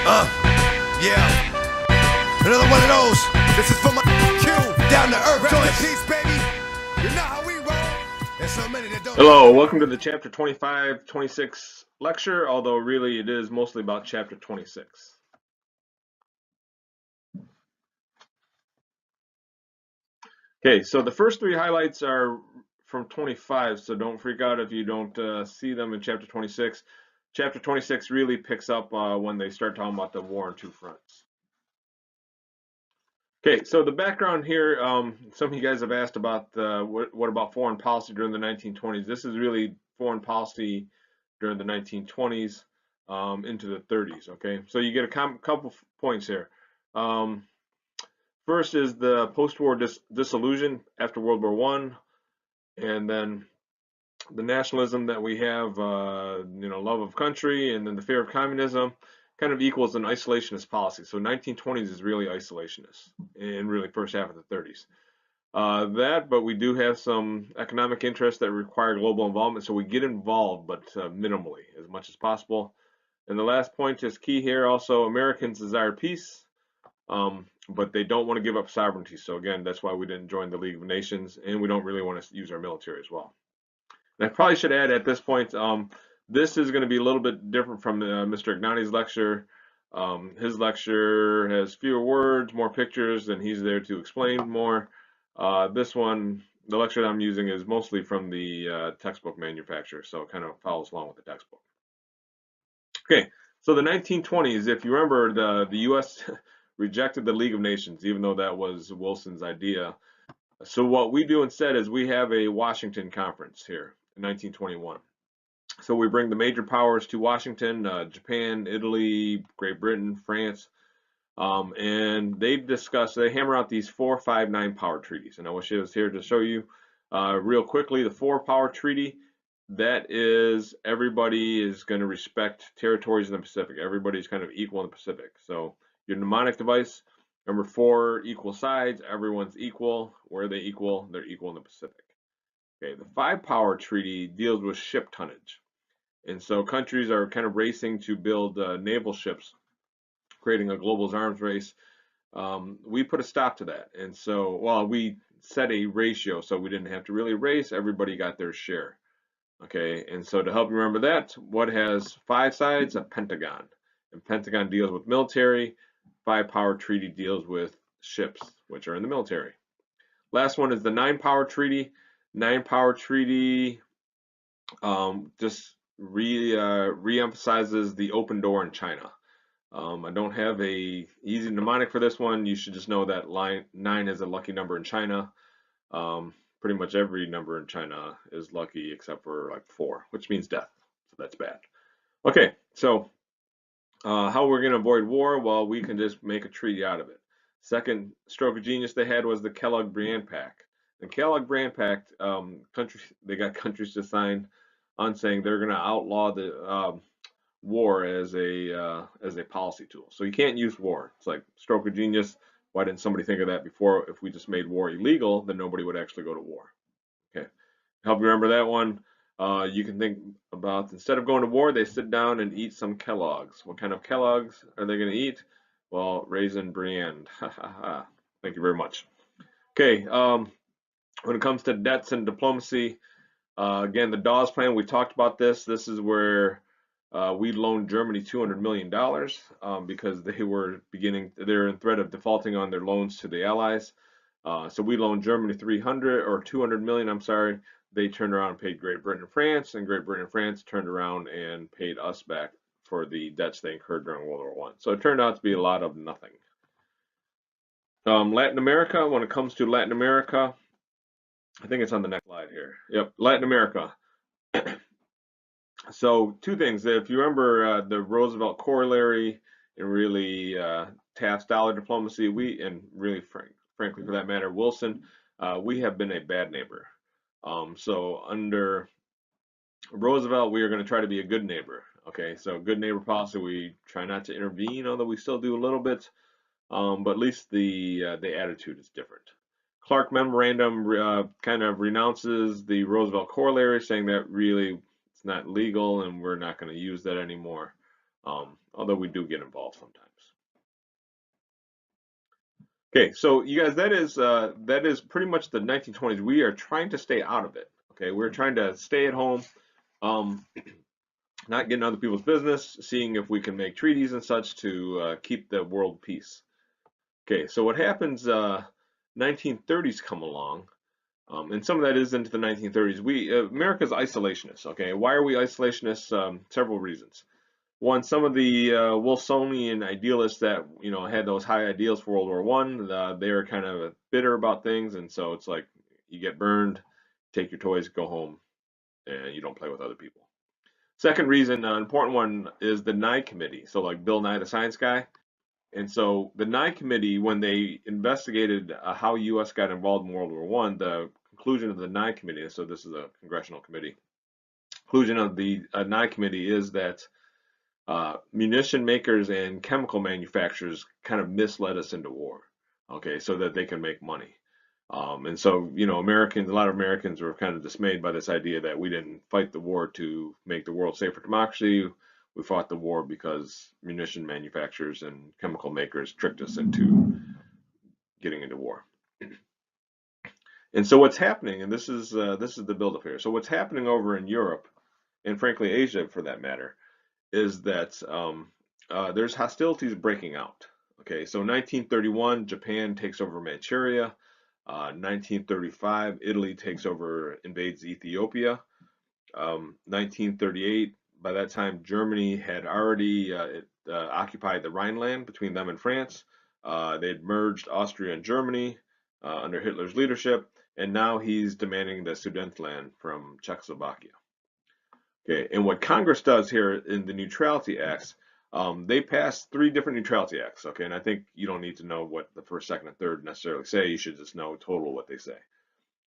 Yeah. Another one of those. This is for my Q. Down to earth. Join peace, baby. You know how we roll. There's so many that don't. Hello, welcome to the Chapter 25-26 lecture, although really it is mostly about Chapter 26. Okay, so the first three highlights are from 25, so don't freak out if you don't see them in Chapter 26. Chapter 26 really picks up when they start talking about the war on two fronts. Okay, so the background here, some of you guys have asked about what about foreign policy during the 1920s. This is really foreign policy during the 1920s into the 30s, okay? So you get a couple points here. First is the post-war disillusion after World War I, and then the nationalism that we have, love of country, and then the fear of communism kind of equals an isolationist policy. So 1920s is really isolationist, and really first half of the 30s. But we do have some economic interests that require global involvement, so we get involved, but minimally, as much as possible. And the last point is key here. Also, Americans desire peace, but they don't want to give up sovereignty. So again, that's why we didn't join the League of Nations, and we don't really want to use our military as well. And I probably should add at this point, this is going to be a little bit different from Mr. Ignati's lecture. His lecture has fewer words, more pictures, and he's there to explain more. This one, the lecture that I'm using is mostly from the textbook manufacturer, so it kind of follows along with the textbook. Okay, so the 1920s, if you remember, the U.S. rejected the League of Nations, even though that was Wilson's idea. So what we do instead is we have a Washington Conference here in 1921. So we bring the major powers to Washington, Japan, Italy, Great Britain, France, and they hammer out these 4, 5, 9 power treaties. And I wish I was here to show you real quickly the 4 power treaty. That is, everybody is going to respect territories in the Pacific. Everybody's kind of equal in the Pacific. So your mnemonic device, number 4, equal sides. Everyone's equal. Where are they equal? They're equal in the Pacific. Okay, the 5 power treaty deals with ship tonnage. And so countries are kind of racing to build naval ships, creating a global arms race. We put a stop to that. And so, we set a ratio so we didn't have to really race. Everybody got their share. Okay, and so to help you remember that, what has 5 sides? A pentagon. And pentagon deals with military. 5 power treaty deals with ships, which are in the military. Last one is the 9 power treaty. 9 power treaty just re-emphasizes the open door in China. I don't have a easy mnemonic for this one. You should just know that 9 is a lucky number in China. Pretty much every number in China is lucky except for like 4, which means death. So that's bad. Okay, so how we're going to avoid war? Well, we can just make a treaty out of it. Second stroke of genius they had was the Kellogg-Briand Pact. The Kellogg-Briand Pact, they got countries to sign on saying they're going to outlaw the war as a policy tool. So you can't use war. It's like stroke of genius. Why didn't somebody think of that before? If we just made war illegal, then nobody would actually go to war. Okay, help you remember that one. You can think about, instead of going to war, they sit down and eat some Kellogg's. What kind of Kellogg's are they going to eat? Well, Raisin Bran. Thank you very much. Okay, when it comes to debts and diplomacy, again, the Dawes Plan, we talked about this. This is where we loaned Germany $200 million because they're in threat of defaulting on their loans to the Allies. So we loaned Germany 200 million, I'm sorry. They turned around and paid Great Britain and France, and Great Britain and France turned around and paid us back for the debts they incurred during World War I. So it turned out to be a lot of nothing. Latin America, when it comes to Latin America, I think it's on the next slide here. Yep, Latin America. So 2 things. If you remember the Roosevelt corollary and really Taft's dollar diplomacy, and really frankly for that matter, Wilson, we have been a bad neighbor. So under Roosevelt, we are going to try to be a good neighbor. Okay, so good neighbor policy, we try not to intervene, although we still do a little bit, but at least the attitude is different. Clark Memorandum kind of renounces the Roosevelt corollary, saying that really it's not legal and we're not going to use that anymore. although we do get involved sometimes. Okay, so you guys, that is pretty much the 1920s. We are trying to stay out of it. Okay, we're trying to stay at home, um, not getting other people's business, seeing if we can make treaties and such to keep the world peace. Okay, so what happens? 1930s come along, and some of that is into the 1930s. America's isolationist. Okay, why are we isolationists? Several reasons. One, some of the Wilsonian idealists that had those high ideals for World War One, they are kind of bitter about things, and so it's like you get burned, take your toys, go home, and you don't play with other people. Second reason, an important one, is the Nye Committee. So like Bill Nye the Science Guy, and so the Nye Committee, when they investigated how U.S. got involved in World War One, the conclusion of the Nye Committee, so this is a congressional committee, conclusion of the Nye Committee is that munition makers and chemical manufacturers kind of misled us into war, okay, so that they can make money. And so, a lot of Americans were kind of dismayed by this idea that we didn't fight the war to make the world safe for democracy. We fought the war because munition manufacturers and chemical makers tricked us into getting into war. And so what's happening, and this is the buildup here. So what's happening over in Europe, and frankly Asia for that matter, is that there's hostilities breaking out. Okay, so 1931, Japan takes over Manchuria. 1935, Italy invades Ethiopia. 1938, by that time, Germany had already occupied the Rhineland between them and France. They'd merged Austria and Germany under Hitler's leadership, and now he's demanding the Sudetenland from Czechoslovakia. Okay, and what Congress does here in the Neutrality Acts, they passed 3 different Neutrality Acts. Okay, and I think you don't need to know what the first, second, and third necessarily say. You should just know total what they say.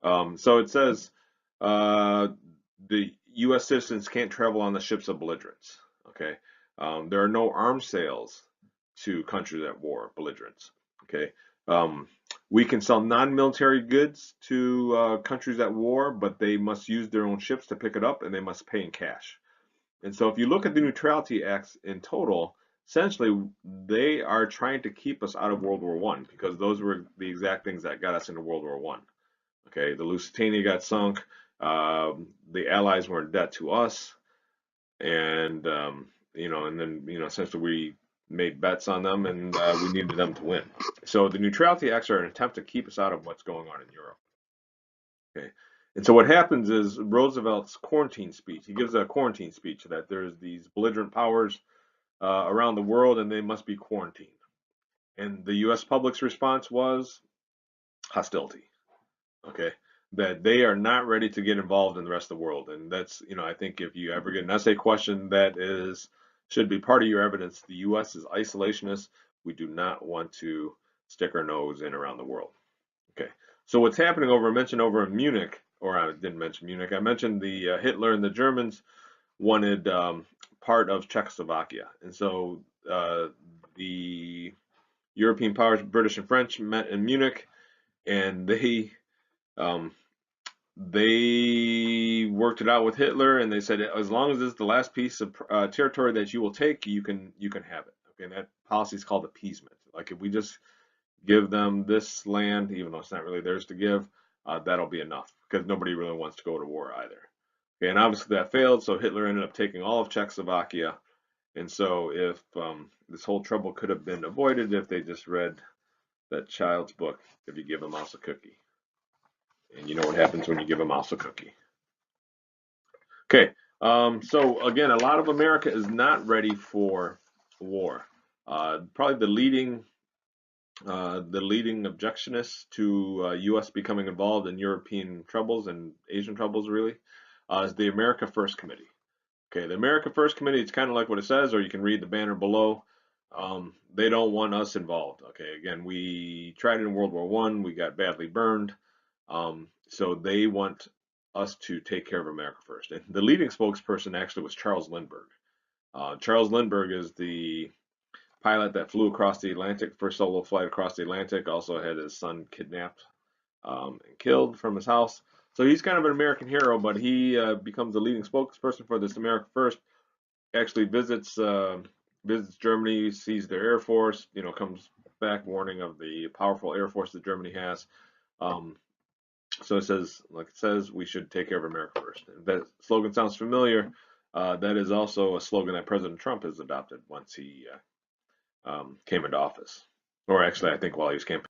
So it says the U.S. citizens can't travel on the ships of belligerents. Okay, there are no arms sales to countries at war, belligerents. Okay, we can sell non-military goods to countries at war, but they must use their own ships to pick it up, and they must pay in cash. And so if you look at the Neutrality Acts in total, essentially they are trying to keep us out of World War One, because those were the exact things that got us into World War One. Okay, the Lusitania got sunk, the Allies were in debt to us, and and then essentially we made bets on them, and we needed them to win. So the Neutrality Acts are an attempt to keep us out of what's going on in Europe. Okay, and so what happens is Roosevelt's quarantine speech. He gives a quarantine speech that there's these belligerent powers around the world, and they must be quarantined. And the U.S. public's response was hostility. Okay, that they are not ready to get involved in the rest of the world, and that's I think if you ever get an essay question, that should be part of your evidence. The U.S. is isolationist. We do not want to stick our nose in around the world. Okay, so what's happening I mentioned over in Munich, or I didn't mention Munich, I mentioned the Hitler and the Germans wanted part of Czechoslovakia, and so the European powers, British and French, met in Munich, and they worked it out with Hitler, and they said, as long as it's the last piece of territory that you will take, you can have it. Okay, and that policy is called appeasement. Like if we just give them this land, even though it's not really theirs to give, that'll be enough, because nobody really wants to go to war either. Okay, and obviously that failed, so Hitler ended up taking all of Czechoslovakia. And so if this whole trouble could have been avoided if they just read that child's book, If You Give a Mouse a Cookie. And you know what happens when you give a mouse a cookie. Okay, so again, a lot of America is not ready for war. Probably the leading objectionist to U.S. becoming involved in European troubles and Asian troubles really is the America First Committee. Okay, the America First Committee, it's kind of like what it says, or you can read the banner below. They don't want us involved. Okay, again, we tried it in World War I, we got badly burned. So they want us to take care of America first. And the leading spokesperson actually was Charles Lindbergh. Charles Lindbergh is the pilot that flew across the Atlantic, first solo flight across the Atlantic, also had his son kidnapped and killed from his house. So he's kind of an American hero, but he becomes the leading spokesperson for this America First, actually visits visits Germany, sees their air force, comes back warning of the powerful air force that Germany has. Um, so it says, we should take care of America first. If that slogan sounds familiar, that is also a slogan that President Trump has adopted once he came into office, or actually, I think while he was campaigning.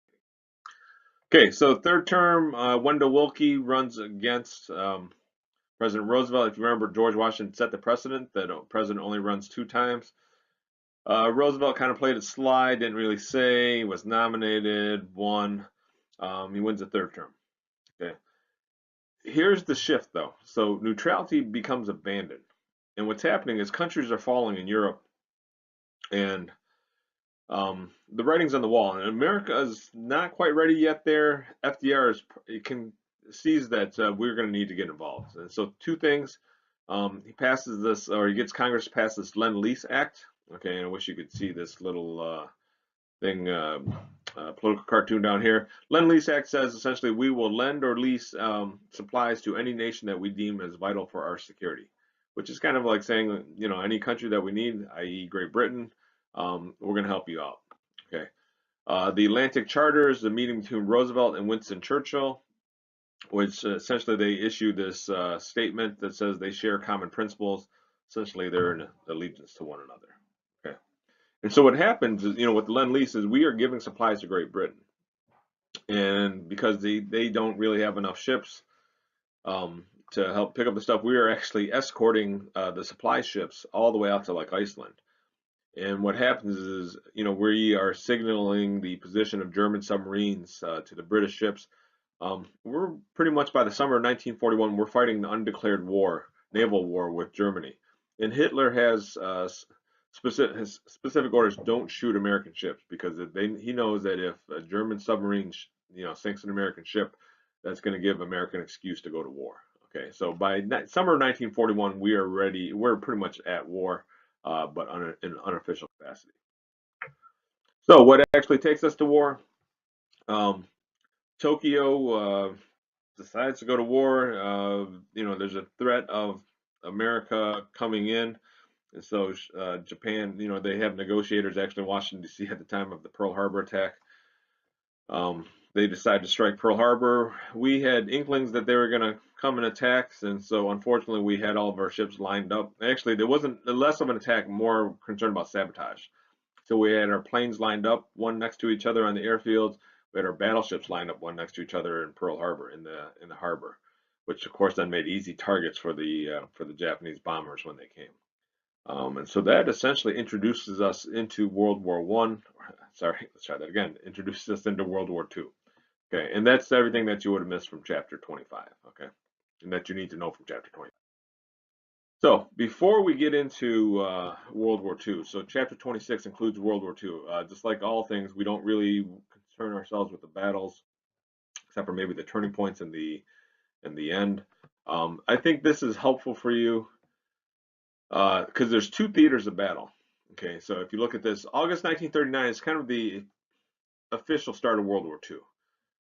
Okay, so third term, Wendell Willkie runs against President Roosevelt. If you remember, George Washington set the precedent that a president only runs 2 times. Roosevelt kind of played it sly, didn't really say, was nominated, won. He wins a third term. Okay. Here's the shift, though. So neutrality becomes abandoned. And what's happening is countries are falling in Europe, and the writing's on the wall. And America is not quite ready yet there. FDR sees that we're going to need to get involved. And so 2 things. He passes this, or he gets Congress to pass this Lend-Lease Act. Okay, and I wish you could see this little political cartoon down here. Lend-Lease Act says essentially we will lend or lease supplies to any nation that we deem as vital for our security, which is kind of like saying, any country that we need, i.e. Great Britain, we're going to help you out. Okay. The Atlantic Charter is the meeting between Roosevelt and Winston Churchill, which essentially they issue this statement that says they share common principles. Essentially, they're in allegiance to one another. Okay. And so what happens is, with the Lend-Lease is we are giving supplies to Great Britain. And because they don't really have enough ships to help pick up the stuff, we are actually escorting the supply ships all the way out to like Iceland. And what happens is, we are signaling the position of German submarines to the British ships. We're pretty much by the summer of 1941, we're fighting the undeclared war, naval war with Germany. And Hitler has specific orders: don't shoot American ships, because he knows that if a German submarine sinks an American ship, that's going to give America an excuse to go to war. Okay, so by summer of 1941, we are ready. We're pretty much at war, but in an unofficial capacity. So what actually takes us to war? Tokyo decides to go to war. There's a threat of America coming in. And so Japan, they have negotiators actually in Washington, D.C. at the time of the Pearl Harbor attack. They decide to strike Pearl Harbor. We had inklings that they were going to come and attack, and so unfortunately we had all of our ships lined up. Actually, there wasn't less of an attack, more concerned about sabotage. So we had our planes lined up, one next to each other on the airfields. We had our battleships lined up one next to each other in Pearl Harbor, in the harbor, which of course then made easy targets for the Japanese bombers when they came. And so that essentially introduces us into World War One. Sorry, let's try that again. Introduces us into World War II. Okay, and that's everything that you would have missed from Chapter 25. Okay, and that you need to know from Chapter 25. So before we get into World War II, so Chapter 26 includes World War II. Just like all things, we don't really concern ourselves with the battles, except for maybe the turning points in the end. I think this is helpful for you because there's 2 theaters of battle. Okay, so if you look at this, August 1939 is kind of the official start of World War II.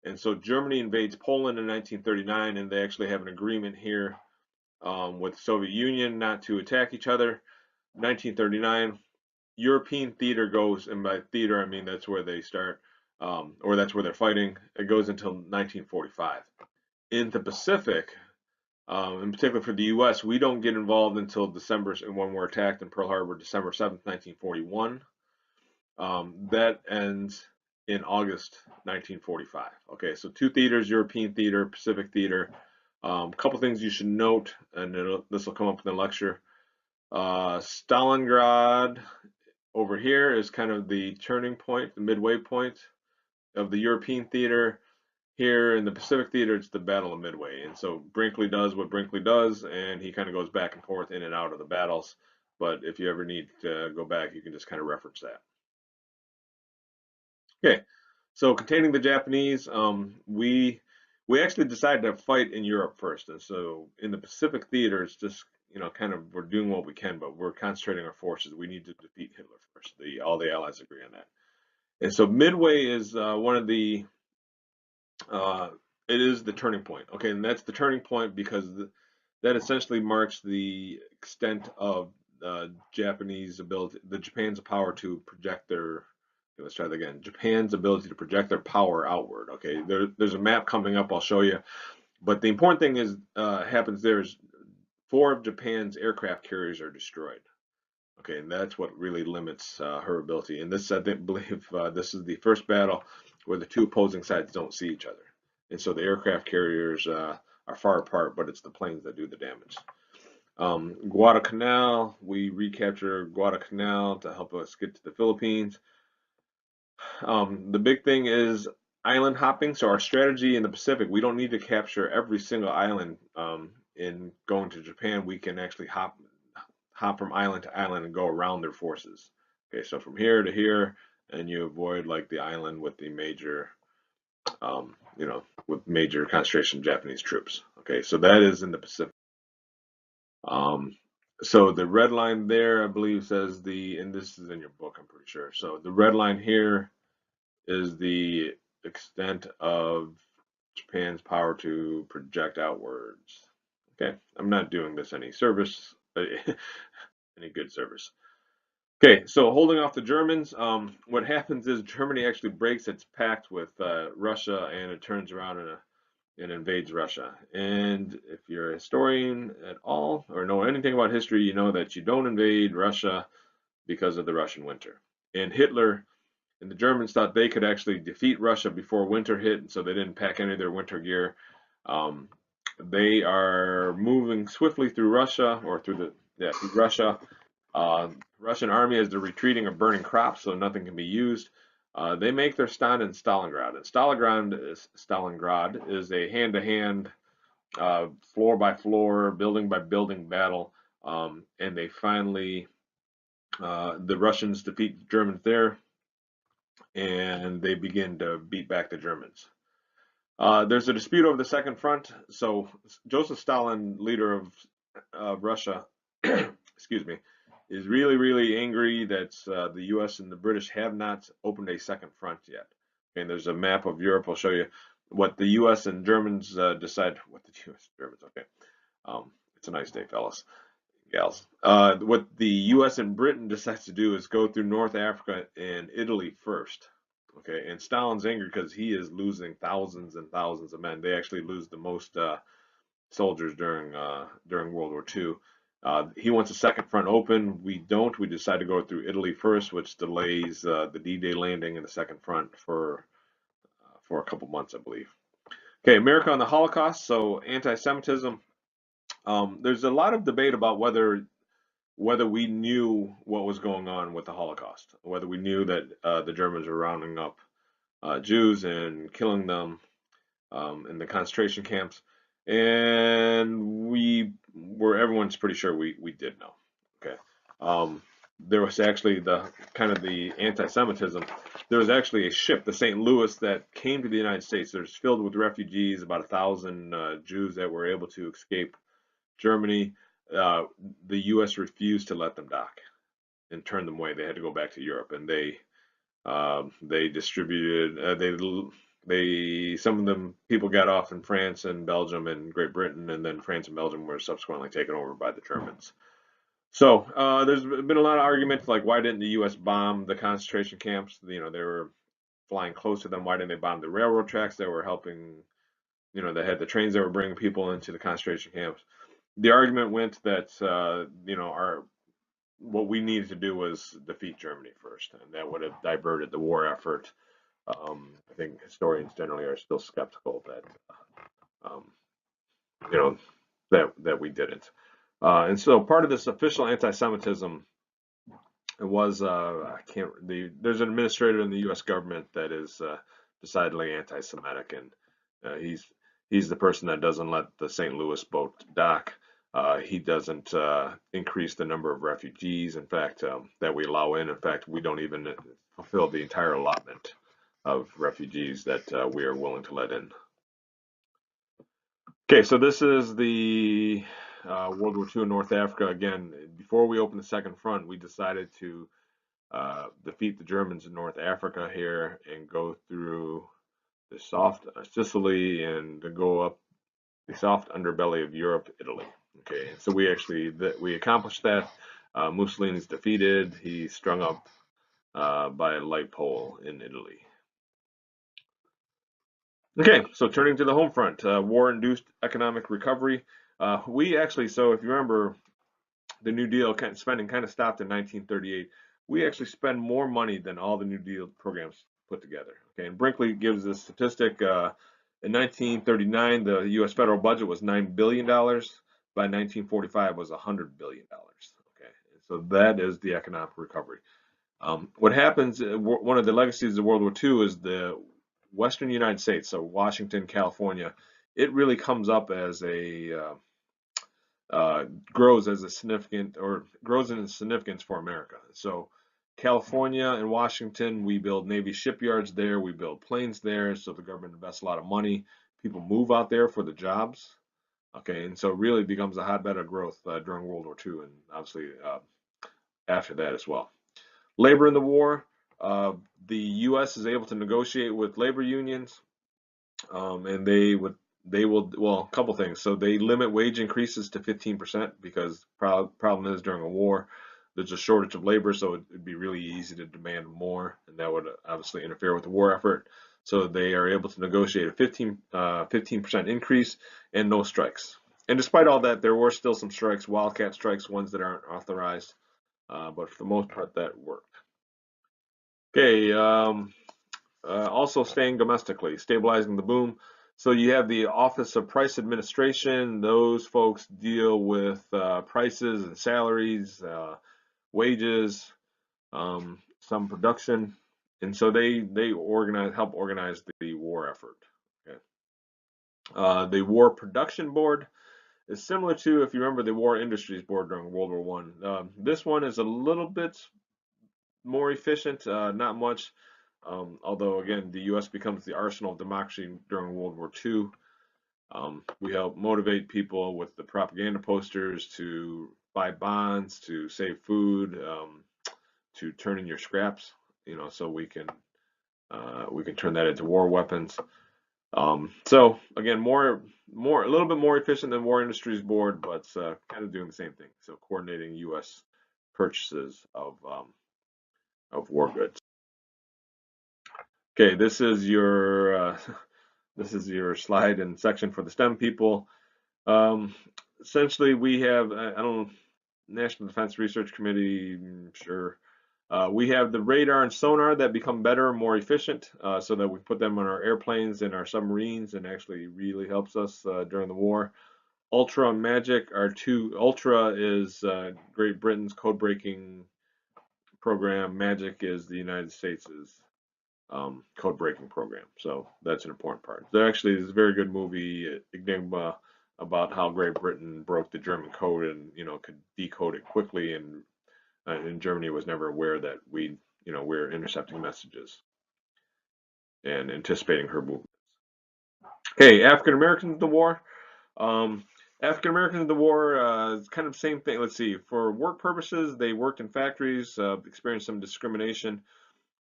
And so Germany invades Poland in 1939, and they actually have an agreement here with the Soviet Union not to attack each other. 1939, European theater goes, and by theater I mean that's where they start, or that's where they're fighting. It goes until 1945. In the Pacific, in particular for the U.S., we don't get involved until December, when we're attacked in Pearl Harbor, December 7th, 1941. That ends in August 1945. Okay, so 2 theaters, European theater, Pacific theater. A couple things you should note, and this will come up in the lecture. Stalingrad over here is kind of the turning point, the midway point of the European theater. Here in the Pacific theater, it's the Battle of Midway. And so Brinkley does what Brinkley does, and he kind of goes back and forth in and out of the battles. But if you ever need to go back, you can just kind of reference that. Okay, so containing the Japanese, we actually decided to fight in Europe first. And so in the Pacific theater, it's just, kind of we're doing what we can, but we're concentrating our forces. We need to defeat Hitler first. All the Allies agree on that. And so Midway is one of the it is the turning point. Okay, and that's the turning point because that essentially marks the extent of Japanese ability, the Japan's power to project their. Let's try that again. Japan's ability to project their power outward. Okay, there's a map coming up. I'll show you. But the important thing is happens there is 4 of Japan's aircraft carriers are destroyed. Okay, and that's what really limits her ability. And this, I believe, this is the first battle where the 2 opposing sides don't see each other, and so the aircraft carriers are far apart, but it's the planes that do the damage. Guadalcanal, we recapture Guadalcanal to help us get to the Philippines. The big thing is island hopping. So our strategy in the Pacific, we don't need to capture every single island in going to Japan. We can actually hop from island to island and go around their forces. Okay, so from here to here, and you avoid like the island with the major, with major concentration of Japanese troops. Okay, so that is in the Pacific. So the red line there, I believe, says and this is in your book, I'm pretty sure. So the red line here is the extent of Japan's power to project outwards. Okay, I'm not doing this any service, any good service. Okay, so holding off the Germans, what happens is Germany actually breaks its pact with Russia, and it turns around and invades Russia. And if you're a historian at all or know anything about history, you know that you don't invade Russia because of the Russian winter. And Hitler and the Germans thought they could actually defeat Russia before winter hit, and so they didn't pack any of their winter gear. They are moving swiftly through Russia, or through Russia. Russian army, as they're retreating, are burning crops, so nothing can be used. They make their stand in Stalingrad. And Stalingrad is a hand-to-hand, floor-by-floor, building-by-building battle. And they finally, the Russians defeat the Germans there, and they begin to beat back the Germans. There's a dispute over the second front. So Joseph Stalin, leader of Russia, excuse me, is really, really angry that the U.S. and the British have not opened a second front yet. And there's a map of Europe. I'll show you what the U.S. and Germans decide. What the U.S. and Germans, okay. It's a nice day, fellas, gals. What the U.S. and Britain decides to do is go through North Africa and Italy first. Okay, and Stalin's angry because he is losing thousands and thousands of men. They actually lose the most soldiers during World War II. He wants a second front open. We don't. We decide to go through Italy first, which delays the D-Day landing in the second front for a couple months, I believe. Okay, America and the Holocaust. So anti-Semitism. There's a lot of debate about whether we knew what was going on with the Holocaust, whether we knew that the Germans were rounding up Jews and killing them in the concentration camps. And everyone's pretty sure we did know. Okay. There was actually the anti-Semitism. There was actually a ship, the St. Louis, that came to the United States. There's filled with refugees, about 1,000 Jews that were able to escape Germany. The U.S. refused to let them dock and turned them away. They had to go back to Europe, and they distributed. Some of them people got off in France and Belgium and Great Britain, and then France and Belgium were subsequently taken over by the Germans. So there's been a lot of arguments like, why didn't the U.S. bomb the concentration camps? They were flying close to them. Why didn't they bomb the railroad tracks that were helping? They had the trains that were bringing people into the concentration camps. The argument went that what we needed to do was defeat Germany first, and that would have diverted the war effort. I think historians generally are still skeptical that we didn't. And so part of this official anti-Semitism was there's an administrator in the U.S. government that is decidedly anti-Semitic, and he's the person that doesn't let the St. Louis boat dock. He doesn't increase the number of refugees, in fact, that we allow in. In fact, we don't even fulfill the entire allotment of refugees that we are willing to let in. Okay, so this is the World War II in North Africa. Again, before we opened the second front, we decided to defeat the Germans in North Africa here and go through the soft Sicily and to go up the soft underbelly of Europe, Italy. Okay, so we accomplished that. Mussolini's defeated. He's strung up by a light pole in Italy. Okay, so turning to the home front, war-induced economic recovery. We actually, so if you remember, the New Deal spending kind of stopped in 1938. We actually spend more money than all the New Deal programs put together. Okay, and Brinkley gives this statistic. In 1939, the U.S. federal budget was $9 billion. By 1945, it was $100 billion. Okay, so that is the economic recovery. What happens, one of the legacies of World War II is the Western United States, so Washington, California, it really comes up as a grows as a significant or grows in significance for America. So California and Washington, we build Navy shipyards there, we build planes there, so the government invests a lot of money. People move out there for the jobs. Okay, and so it really becomes a hotbed of growth during World War II and obviously after that as well. Labor in the war, the U.S. is able to negotiate with labor unions, and they will, well, a couple things. So they limit wage increases to 15% because problem is during a war, there's a shortage of labor, so it'd be really easy to demand more, and that would obviously interfere with the war effort. So they are able to negotiate a 15% increase and no strikes. And despite all that, there were still some strikes, wildcat strikes, ones that aren't authorized, but for the most part, that worked. Okay, also staying domestically, stabilizing the boom. So you have the Office of Price Administration. Those folks deal with prices and salaries, wages, some production, and so they help organize the war effort. Okay. The War Production Board is similar to, if you remember, the War Industries Board during World War One. This one is a little bit more efficient, not much. Although again, the U.S. becomes the arsenal of democracy during World War II. We help motivate people with the propaganda posters to buy bonds, to save food, to turn in your scraps, so we can turn that into war weapons. So again, a little bit more efficient than War Industries Board, but kind of doing the same thing. So coordinating U.S. purchases of war goods. Okay, this is your slide and section for the STEM people. Essentially, we have National Defense Research Committee, sure. We have the radar and sonar that become better and more efficient, so that we put them on our airplanes and our submarines, and actually really helps us during the war. Ultra and Magic are two. Ultra is Great Britain's code-breaking program. Magic is the United States' code-breaking program. So that's an important part. There actually is a very good movie, Enigma, about how Great Britain broke the German code and could decode it quickly, and Germany was never aware that we're intercepting messages and anticipating her movements. Okay, African Americans in the war. African Americans in the war is kind of the same thing. Let's see. For work purposes, they worked in factories, experienced some discrimination.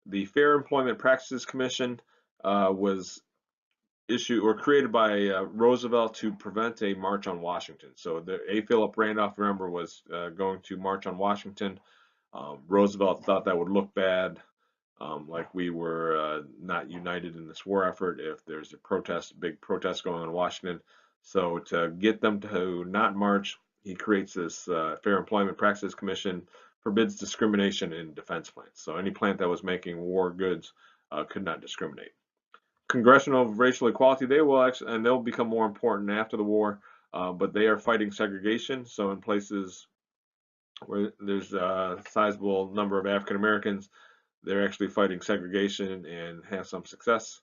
The Fair Employment Practices Commission was issued or created by Roosevelt to prevent a march on Washington. So A. Philip Randolph, remember, was going to march on Washington. Roosevelt thought that would look bad, like we were not united in this war effort if there's a big protest going on in Washington. So to get them to not march, he creates this Fair Employment Practices Commission, forbids discrimination in defense plants. So any plant that was making war goods could not discriminate. Congressional racial equality, they'll become more important after the war, but they are fighting segregation. So in places where there's a sizable number of African Americans, they're actually fighting segregation and have some success.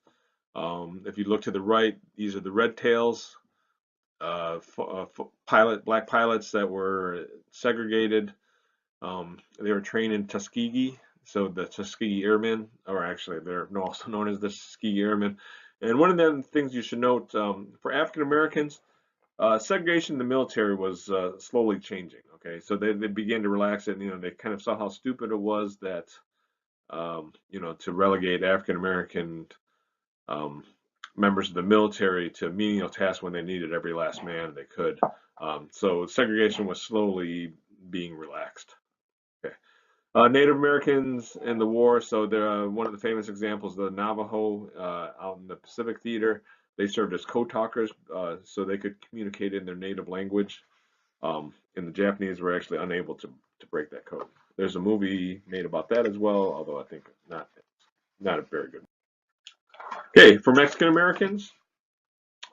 If you look to the right, these are the Red Tails, black pilots that were segregated. They were trained in Tuskegee, so the Tuskegee Airmen, or actually they're also known as the Tuskegee Airmen. And one of the things you should note, for African Americans, segregation in the military was slowly changing. Okay, so they began to relax it, and they kind of saw how stupid it was that to relegate African American members of the military to menial tasks when they needed every last man they could. So segregation was slowly being relaxed. Okay. Native Americans in the war. So they're one of the famous examples, the Navajo out in the Pacific Theater. They served as code talkers, so they could communicate in their native language. And the Japanese were actually unable to break that code. There's a movie made about that as well, although I think not a very good. Okay, for Mexican Americans,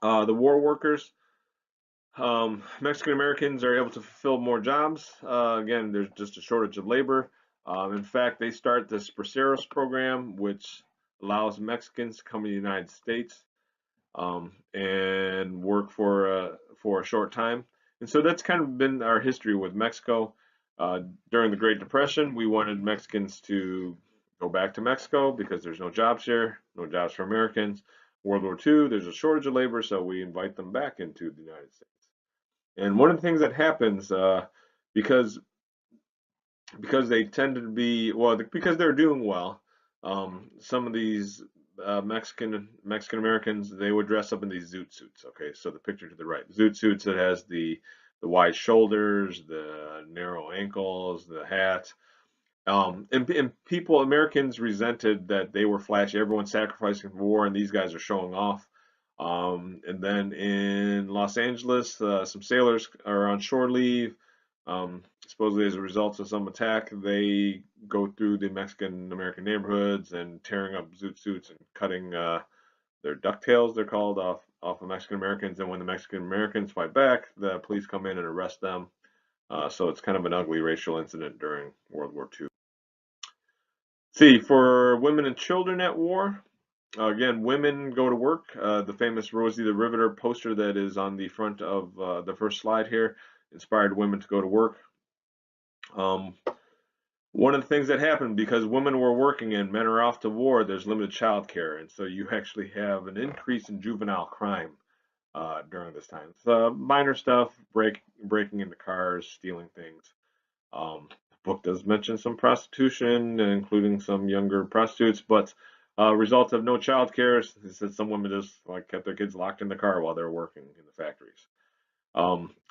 the war workers. Mexican Americans are able to fulfill more jobs. Again, there's just a shortage of labor. In fact, they start this Braceros program, which allows Mexicans to come to the United States and work for a short time. And so that's kind of been our history with Mexico. During the Great Depression, we wanted Mexicans to go back to Mexico because there's no jobs here, no jobs for Americans. World War II, there's a shortage of labor, so we invite them back into the United States. And one of the things that happens because they tended to be because they're doing well, some of these Mexican Americans, they would dress up in these zoot suits. Okay, so the picture to the right, zoot suits that has the wide shoulders, the narrow ankles, the hat. And people, Americans resented that they were flashy. Everyone's sacrificing for war, and these guys are showing off. And then in Los Angeles, some sailors are on shore leave. Supposedly as a result of some attack, they go through the Mexican American neighborhoods and tearing up zoot suits and cutting their ducktails, they're called, off of Mexican Americans. And when the Mexican Americans fight back, the police come in and arrest them. So it's kind of an ugly racial incident during World War II. See, for women and children at war, again, women go to work. The famous Rosie the Riveter poster that is on the front of the first slide here inspired women to go to work. One of the things that happened, because women were working and men are off to war, there's limited child care, and so you actually have an increase in juvenile crime during this time. So minor stuff, breaking into cars, stealing things. The book does mention some prostitution, including some younger prostitutes, but result of no child care is that some women just kept their kids locked in the car while they're working in the factories.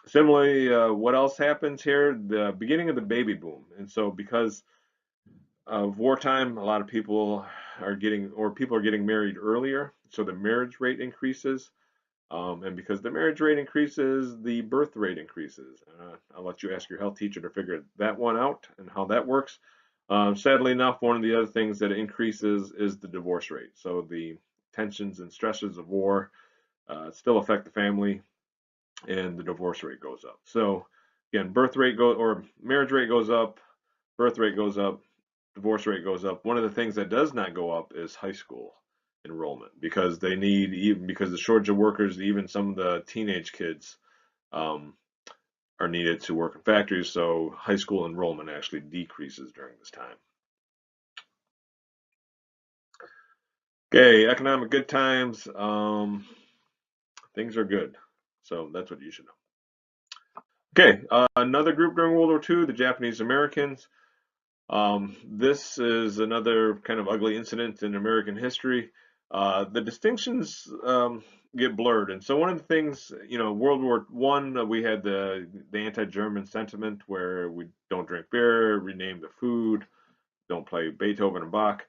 Similarly, what else happens here? The beginning of the baby boom. And so because of wartime, a lot of people are getting married earlier. So the marriage rate increases. And because the marriage rate increases, the birth rate increases. I'll let you ask your health teacher to figure that one out and how that works. Sadly enough, one of the other things that increases is the divorce rate. So the tensions and stresses of war still affect the family, and the divorce rate goes up. So again, marriage rate goes up, birth rate goes up, divorce rate goes up. One of the things that does not go up is high school enrollment, because because the shortage of workers, even some of the teenage kids are needed to work in factories. So high school enrollment actually decreases during this time. Okay, economic good times. Things are good. So that's what you should know. Okay, another group during World War II, the Japanese Americans. This is another kind of ugly incident in American history. The distinctions get blurred, and so one of the things, World War I, we had the anti-German sentiment where we don't drink beer, rename the food, don't play Beethoven and Bach.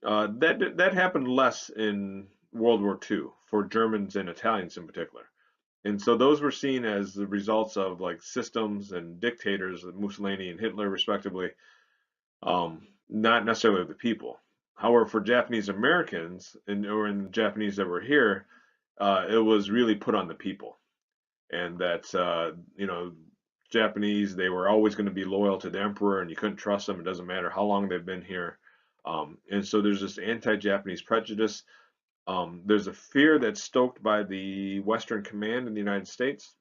That happened less in World War II for Germans and Italians in particular. And so those were seen as the results of systems and dictators, Mussolini and Hitler respectively, not necessarily the people. However, for Japanese Americans or in Japanese that were here, it was really put on the people. And that, Japanese, they were always going to be loyal to the emperor, and you couldn't trust them. It doesn't matter how long they've been here. And so there's this anti-Japanese prejudice. There's a fear that's stoked by the Western Command in the United States,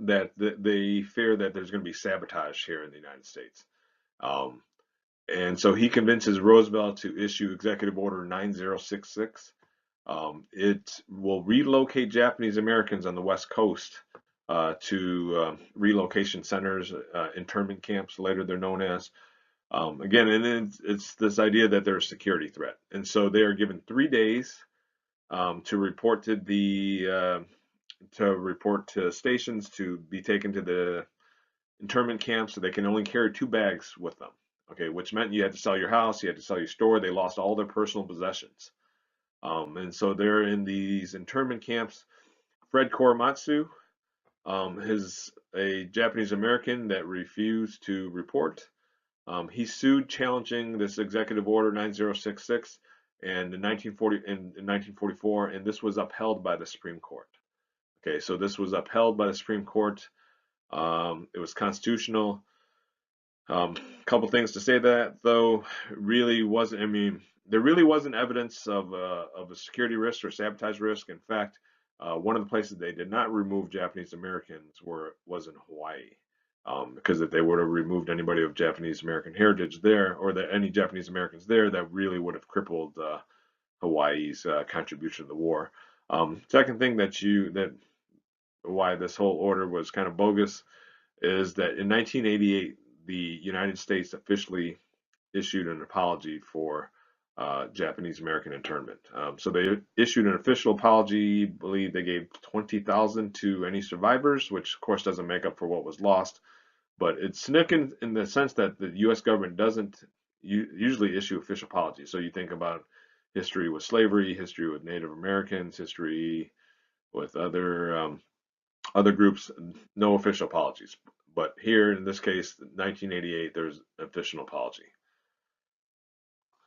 that they fear that there's going to be sabotage here in the United States. And so he convinces Roosevelt to issue Executive Order 9066. It will relocate Japanese Americans on the West Coast to relocation centers, internment camps, later they're known as. Again, and it's this idea that they're a security threat. And so they are given 3 days to report to stations, to be taken to internment camps, so they can only carry 2 bags with them. Okay, which meant you had to sell your house, you had to sell your store. They lost all their personal possessions. And so they're in these internment camps. Fred Korematsu, is a Japanese American that refused to report. He sued challenging this Executive Order 9066 and in 1944, and this was upheld by the Supreme Court. Okay, so this was upheld by the Supreme Court. It was constitutional. A couple things to say that though, really wasn't. I mean, there really wasn't evidence of a security risk or sabotage risk. In fact, one of the places they did not remove Japanese Americans was in Hawaii, because if they would have removed anybody of Japanese American heritage there, or any Japanese Americans there, that really would have crippled Hawaii's contribution to the war. Second thing that why this whole order was kind of bogus is that in 1988 the United States officially issued an apology for Japanese American internment. So they issued an official apology. I believe they gave 20,000 to any survivors, which of course doesn't make up for what was lost, but it's significant in the sense that the U.S. government doesn't usually issue official apologies. So you think about history with slavery, history with Native Americans, history with other groups, no official apologies. But here in this case, 1988, there's an official apology.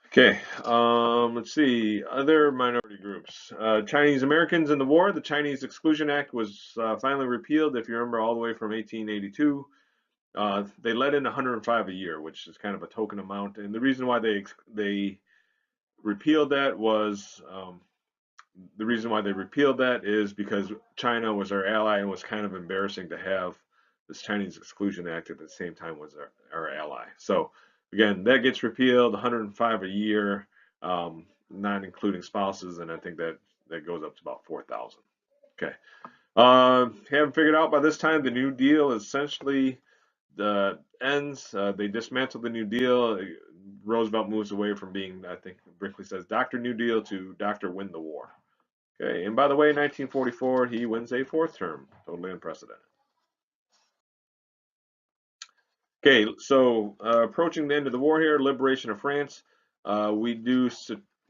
Okay, let's see, other minority groups. Chinese Americans in the war. The Chinese Exclusion Act was finally repealed, if you remember, all the way from 1882. They let in 105 a year, which is kind of a token amount. And the reason why they repealed that was is because China was our ally, and was kind of embarrassing to have this Chinese Exclusion Act at the same time was our ally. So again, that gets repealed, 105 a year, not including spouses, and I think that goes up to about 4,000. Okay. Haven't figured out by this time the New Deal essentially ends. They dismantled the New Deal. Roosevelt moves away from being, I think Brinkley says, Dr. New Deal to Dr. Win the War. Okay, and by the way, 1944, he wins a 4th term, totally unprecedented. Okay, so approaching the end of the war here, liberation of France. We do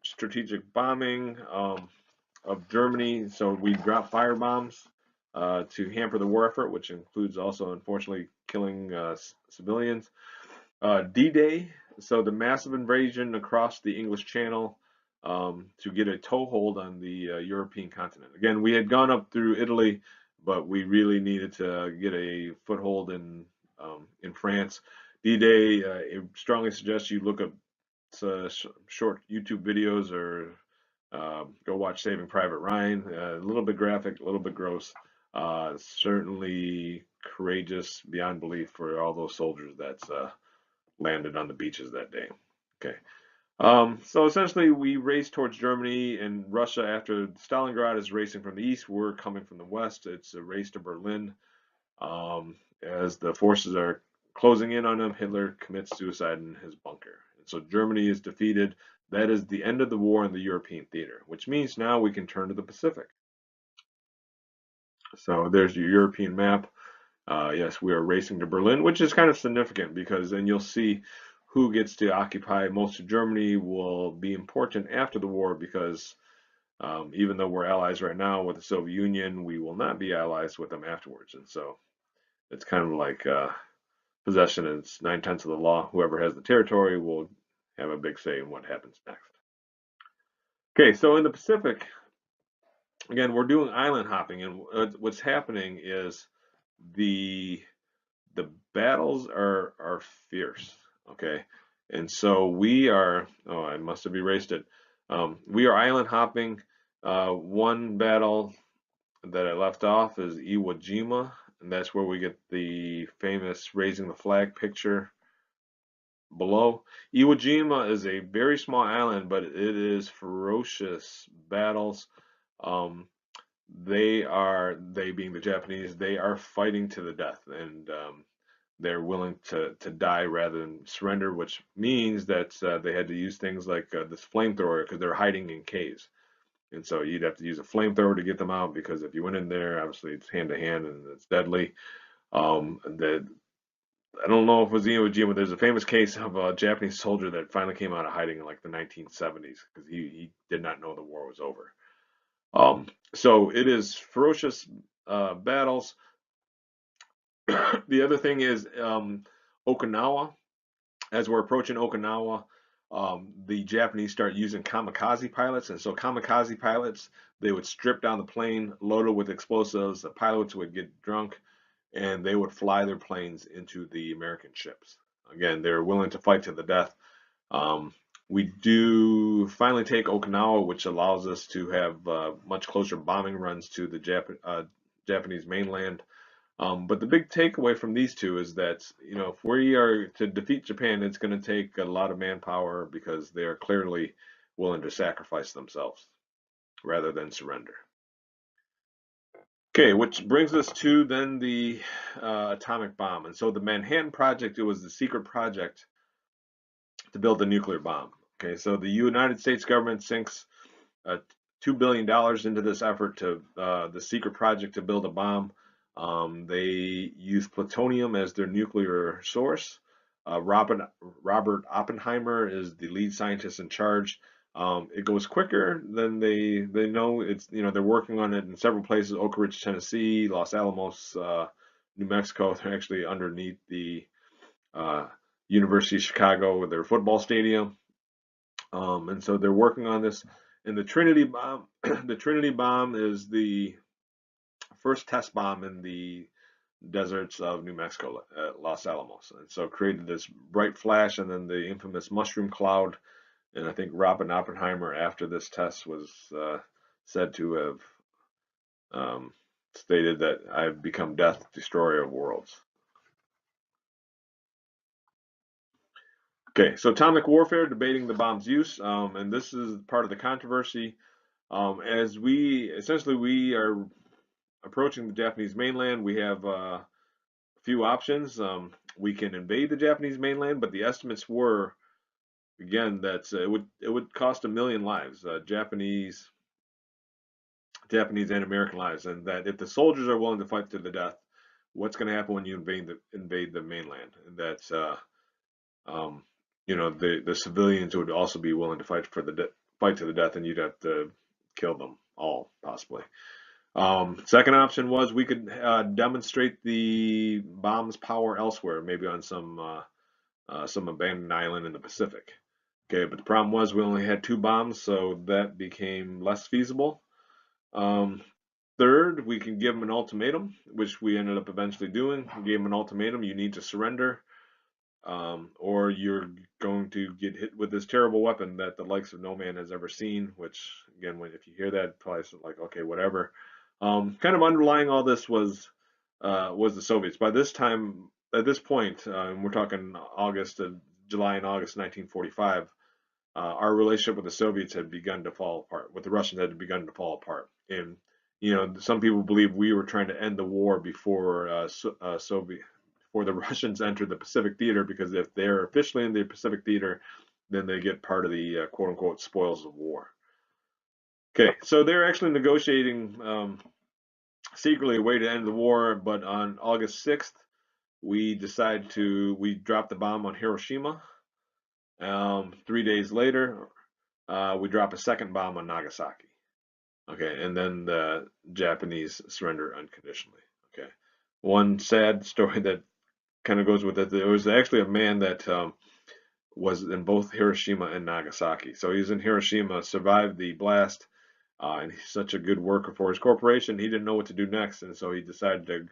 strategic bombing of Germany, so we drop fire bombs to hamper the war effort, which includes also, unfortunately, killing civilians. D-Day, so the massive invasion across the English Channel to get a toehold on the European continent. Again, we had gone up through Italy, but we really needed to get a foothold in France. D-Day, I strongly suggest you look up short YouTube videos or go watch Saving Private Ryan. A little bit graphic, a little bit gross. Certainly courageous beyond belief for all those soldiers that's landed on the beaches that day. Okay. So essentially we race towards Germany and Russia after Stalingrad is racing from the east. We're coming from the west. It's a race to Berlin. As the forces are closing in on him, Hitler commits suicide in his bunker. And so Germany is defeated. That is the end of the war in the European theater, which means now we can turn to the Pacific. So there's your European map. Yes, we are racing to Berlin, which is kind of significant because then you'll see who gets to occupy most of Germany will be important after the war because even though we're allies right now with the Soviet Union, we will not be allies with them afterwards. And so it's kind of like possession is 9/10 of the law. Whoever has the territory will have a big say in what happens next. Okay, so in the Pacific, again, we're doing island hopping, and what's happening is the battles are fierce. Okay, and so we are. Oh, I must have erased it. We are island hopping. One battle that I left off is Iwo Jima, and that's where we get the famous raising the flag picture below. Iwo Jima is a very small island, but it is ferocious battles. They being the Japanese, they are fighting to the death, and they're willing to die rather than surrender, which means that they had to use things like this flamethrower because they're hiding in caves. And so you'd have to use a flamethrower to get them out because if you went in there, obviously it's hand to hand and it's deadly. I don't know if it was Iwo Jima, but there's a famous case of a Japanese soldier that finally came out of hiding in like the 1970s because he did not know the war was over. So it is ferocious battles. The other thing is Okinawa. As we're approaching Okinawa, the Japanese start using kamikaze pilots, and so kamikaze pilots, they would strip down the plane, load it with explosives. The pilots would get drunk, and they would fly their planes into the American ships. Again, they're willing to fight to the death. Um, we do finally take Okinawa, which allows us to have much closer bombing runs to the Japanese mainland. But the big takeaway from these two is that, if we are to defeat Japan, it's going to take a lot of manpower because they are clearly willing to sacrifice themselves rather than surrender. Okay, which brings us to then the atomic bomb. And so the Manhattan Project, it was the secret project to build the nuclear bomb. Okay, so the United States government sinks $2 billion into this effort to the secret project to build a bomb. They use plutonium as their nuclear source. Robert Oppenheimer is the lead scientist in charge. It goes quicker than they know. It's they're working on it in several places: Oak Ridge, Tennessee, Los Alamos, New Mexico. They're actually underneath the University of Chicago with their football stadium, and so they're working on this. And the Trinity bomb, the Trinity bomb is the first test bomb in the deserts of New Mexico at Los Alamos, and so created this bright flash, and then the infamous mushroom cloud. And I think Robert Oppenheimer, after this test, was said to have stated that I've become death, destroyer of worlds. Okay, so atomic warfare, debating the bomb's use, and this is part of the controversy. As we are approaching the Japanese mainland, we have a few options. We can invade the Japanese mainland, but the estimates were, again, that it would cost 1 million lives, Japanese and American lives, and that if the soldiers are willing to fight to the death, what's going to happen when you invade the mainland? And that the civilians would also be willing to fight to the death, and you'd have to kill them all possibly. Second option was we could demonstrate the bomb's power elsewhere, maybe on some abandoned island in the Pacific. Okay, but the problem was we only had 2 bombs, so that became less feasible. Third, we can give them an ultimatum, which we ended up eventually doing. We gave them an ultimatum: you need to surrender, or you're going to get hit with this terrible weapon that the likes of no man has ever seen. Which, again, if you hear that, probably it's like, okay, whatever. Kind of underlying all this was the Soviets. By this time, at this point, we're talking July and August 1945. Our relationship with the Soviets had begun to fall apart. With the Russians, had begun to fall apart. And some people believe we were trying to end the war before before the Russians entered the Pacific Theater, because if they're officially in the Pacific Theater, then they get part of the quote unquote spoils of war. Okay, so they're actually negotiating secretly a way to end the war, but on August 6th, we dropped the bomb on Hiroshima. 3 days later, we drop a second bomb on Nagasaki. Okay, and then the Japanese surrender unconditionally. Okay, one sad story that kind of goes with it. There was actually a man that was in both Hiroshima and Nagasaki. So he was in Hiroshima, survived the blast, and he's such a good worker for his corporation. He didn't know what to do next, and so he decided to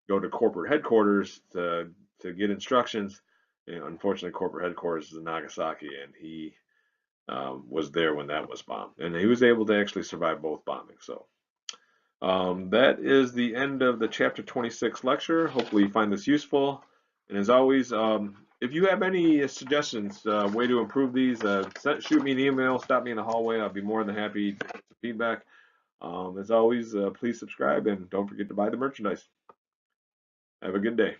go to corporate headquarters to get instructions. Unfortunately, corporate headquarters is in Nagasaki, and he was there when that was bombed, and he was able to actually survive both bombings. So that is the end of the chapter 26 lecture. Hopefully you find this useful, and as always, if you have any suggestions, way to improve these, shoot me an email, stop me in the hallway. I'll be more than happy to get some feedback. As always, please subscribe, and don't forget to buy the merchandise. Have a good day.